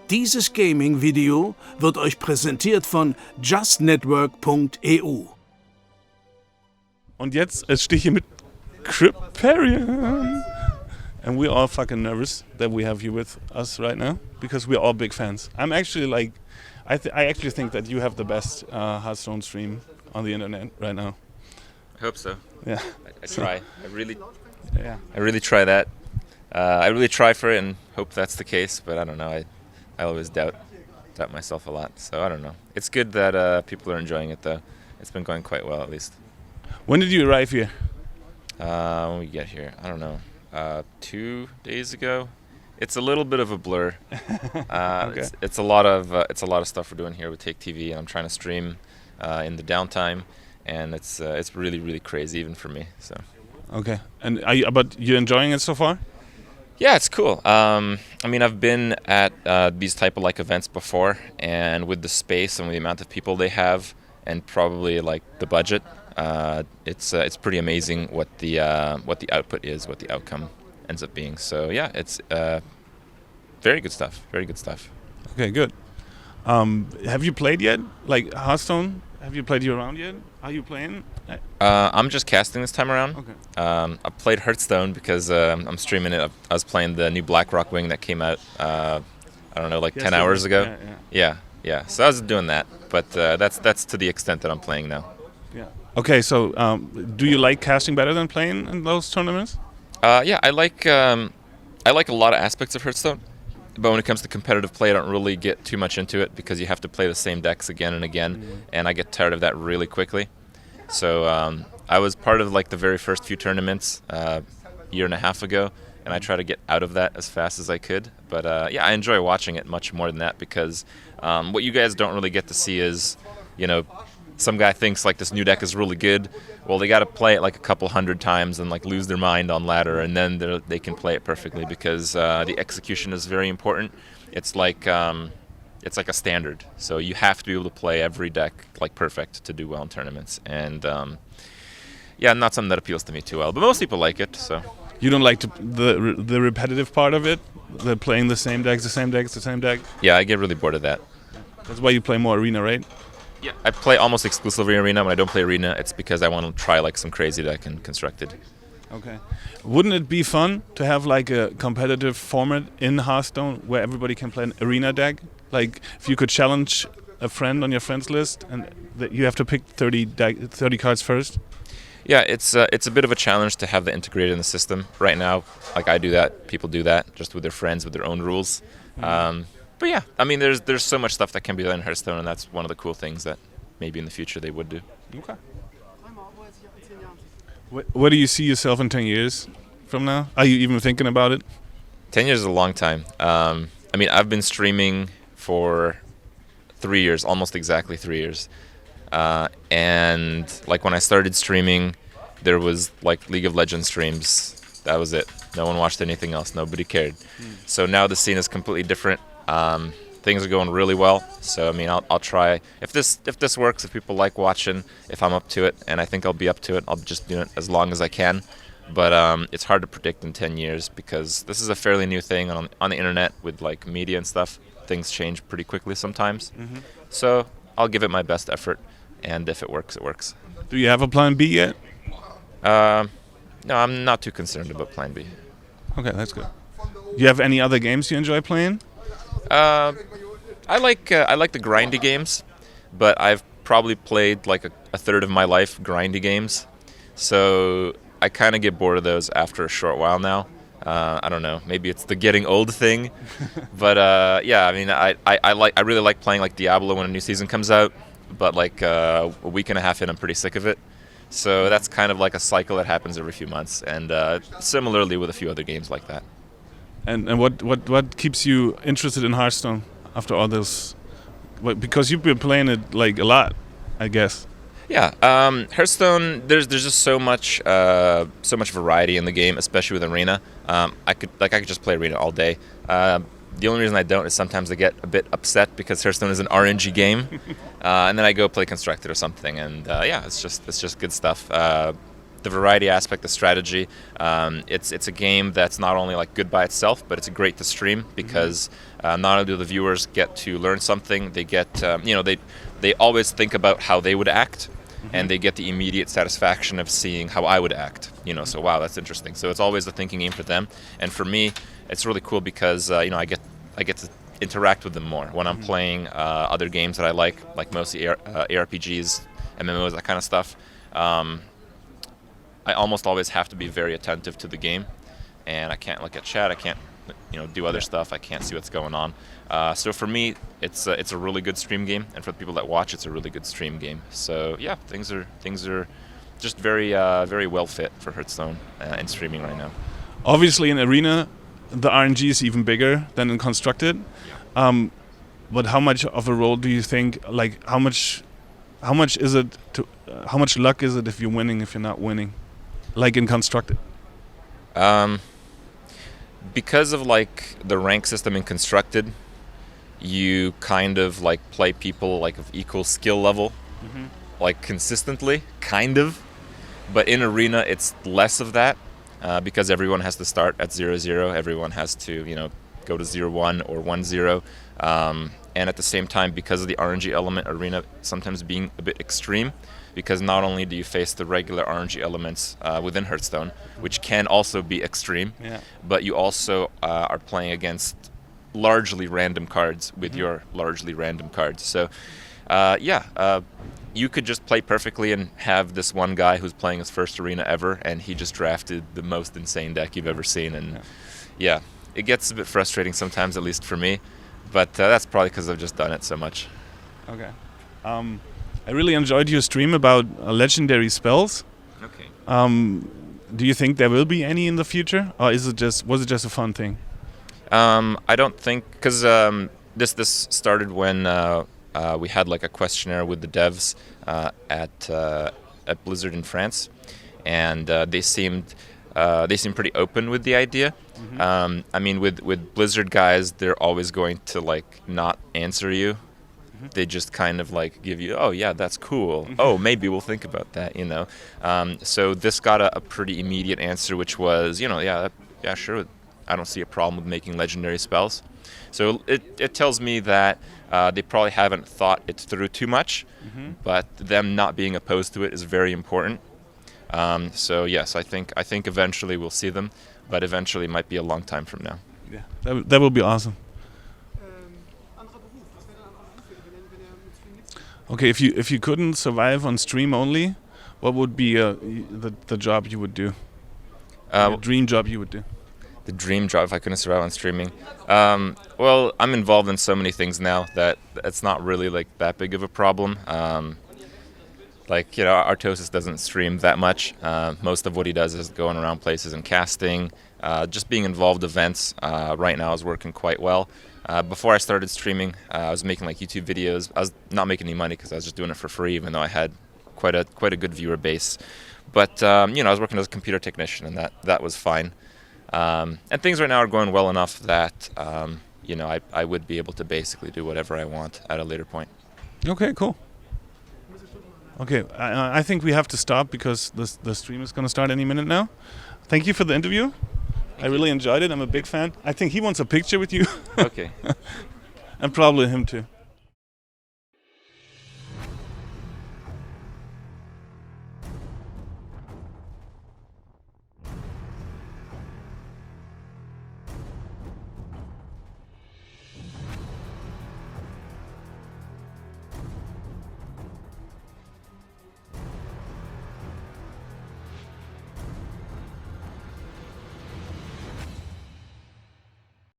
Dieses Gaming-Video wird euch präsentiert von justnetwork.eu. Und jetzt stehe ich hier mit Kripparian. And we're all fucking nervous that we have you with us right now because we're all big fans. I'm actually like, I actually think that you have the best Hearthstone stream on the internet right now. I hope so. Yeah. I try. I really try that. I really try for it and hope that's the case, but I don't know. I always doubt myself a lot. So I don't know. It's good that people are enjoying it though. It's been going quite well at least. When did you arrive here? When we get here, I don't know. 2 days ago. It's a little bit of a blur. Okay. It's a lot of stuff we're doing here with Take TV, and I'm trying to stream in the downtime, and it's really crazy even for me. So. Okay. And but you're enjoying it so far? Yeah, it's cool. I mean, I've been at these type of like events before, and with the space and with the amount of people they have, and probably like the budget, it's pretty amazing what the output is, what the outcome ends up being. So yeah, it's very good stuff. Very good stuff. Okay, good. Have you played yet? Like Hearthstone? Have you played around yet? Are you playing? I'm just casting this time around. Okay. I played Hearthstone because I'm streaming it. I was playing the new Blackrock Wing that came out. I don't know, like 10 hours ago. Yeah. So I was doing that, but that's to the extent that I'm playing now. Yeah. Okay. So, do you like casting better than playing in those tournaments? Yeah, I like a lot of aspects of Hearthstone, but when it comes to competitive play, I don't really get too much into it because you have to play the same decks again and again, and I get tired of that really quickly. So I was part of like the very first few tournaments a year and a half ago, and I try to get out of that as fast as I could. But yeah, I enjoy watching it much more than that because what you guys don't really get to see is, some guy thinks like this new deck is really good. Well, they got to play it like a couple hundred times and like lose their mind on ladder, and then they can play it perfectly because the execution is very important. It's like a standard, so you have to be able to play every deck like perfect to do well in tournaments. And yeah, not something that appeals to me too well, but most people like it. So you don't like the repetitive part of it, the playing the same deck. Yeah, I get really bored of that. That's why you play more arena, right? Yeah, I play almost exclusively arena. When I don't play arena, it's because I want to try like some crazy deck and construct it. Okay. Wouldn't it be fun to have like a competitive format in Hearthstone where everybody can play an arena deck? Like if you could challenge a friend on your friends list and you have to pick 30 cards first? Yeah, it's a bit of a challenge to have that integrated in the system. Right now, like I do that, people do that just with their friends, with their own rules. But yeah, I mean, there's so much stuff that can be done in Hearthstone, and that's one of the cool things that maybe in the future they would do. Okay. Where do you see yourself in 10 years from now? Are you even thinking about it? 10 years is a long time. I mean, I've been streaming for 3 years, almost exactly 3 years. And like when I started streaming, there was like League of Legends streams. That was it. No one watched anything else. Nobody cared. So now the scene is completely different. Things are going really well. So I mean, I'll try. If this works, if people like watching, if I'm up to it, and I think I'll be up to it, I'll just do it as long as I can. But it's hard to predict in 10 years because this is a fairly new thing on the internet with like media and stuff. Things change pretty quickly sometimes. So I'll give it my best effort, and if it works, it works. Do you have a plan B yet? No, I'm not too concerned about plan B. Okay, that's good. Do you have any other games you enjoy playing? I like the grindy games, but I've probably played like a third of my life grindy games, so I kind of get bored of those after a short while now. I don't know, maybe it's the getting old thing, but yeah, I mean, I really like playing like Diablo when a new season comes out, but like a week and a half in, I'm pretty sick of it. So that's kind of like a cycle that happens every few months, and similarly with a few other games like that. And what keeps you interested in Hearthstone after all this? Because you've been playing it like a lot, I guess. Yeah, Hearthstone. There's just so much variety in the game, especially with Arena. I could just play Arena all day. The only reason I don't is sometimes I get a bit upset because Hearthstone is an RNG game, and then I go play Constructed or something, and yeah, it's just good stuff. the variety aspect, the strategy. It's a game that's not only like good by itself, but it's great to stream because not only do the viewers get to learn something, they get they always think about how they would act, and they get the immediate satisfaction of seeing how I would act. So wow, that's interesting. So it's always a thinking game for them, and for me, it's really cool because I get to interact with them more when I'm playing other games that I like mostly ARPGs, MMOs, that kind of stuff. I almost always have to be very attentive to the game, and I can't look at chat. I can't, do other stuff. I can't see what's going on. So for me, it's a really good stream game, and for the people that watch, it's a really good stream game. So yeah, things are just very very well fit for Hearthstone in streaming right now. Obviously, in Arena, the RNG is even bigger than in Constructed. Yeah. But how much of a role do you think? Like, how much is it? How much luck is it if you're winning, if you're not winning? Like in Constructed. Because of like the rank system in Constructed, you kind of like play people like of equal skill level, like consistently, kind of. But in Arena, it's less of that because everyone has to start at 0-0. Everyone has to go to 0-1 or 1-0. And at the same time, because of the RNG element, Arena sometimes being a bit extreme, because not only do you face the regular RNG elements within Hearthstone, which can also be extreme, but you also are playing against largely random cards with your largely random cards. So you could just play perfectly and have this one guy who's playing his first Arena ever, and he just drafted the most insane deck you've ever seen. And it gets a bit frustrating sometimes, at least for me. But that's probably because I've just done it so much. Okay. I really enjoyed your stream about legendary spells. Okay. Do you think there will be any in the future, or was it just a fun thing? I don't think, because this started when we had like a questionnaire with the devs at Blizzard in France, and they seemed pretty open with the idea. I mean, with Blizzard guys, they're always going to like not answer you. They just kind of like give you, oh yeah, that's cool. Oh, maybe we'll think about that, So this got a pretty immediate answer, which was, yeah, sure. I don't see a problem with making legendary spells. So it tells me that they probably haven't thought it through too much, but them not being opposed to it is very important. So yes, I think eventually we'll see them, but eventually it might be a long time from now. Yeah, that will be awesome. Okay, if you couldn't survive on stream only, what would be the job you would do? The dream job you would do? The dream job if I couldn't survive on streaming? Well, I'm involved in so many things now that it's not really like that big of a problem. Artosis doesn't stream that much. Most of what he does is going around places and casting. Just being involved in events right now is working quite well. Before I started streaming, I was making like YouTube videos. I was not making any money because I was just doing it for free, even though I had quite a good viewer base. But I was working as a computer technician, and that was fine. And things right now are going well enough that I would be able to basically do whatever I want at a later point. Okay, cool. Okay, I think we have to stop because the stream is going to start any minute now. Thank you for the interview. I really enjoyed it. I'm a big fan. I think he wants a picture with you. Okay. And probably him too.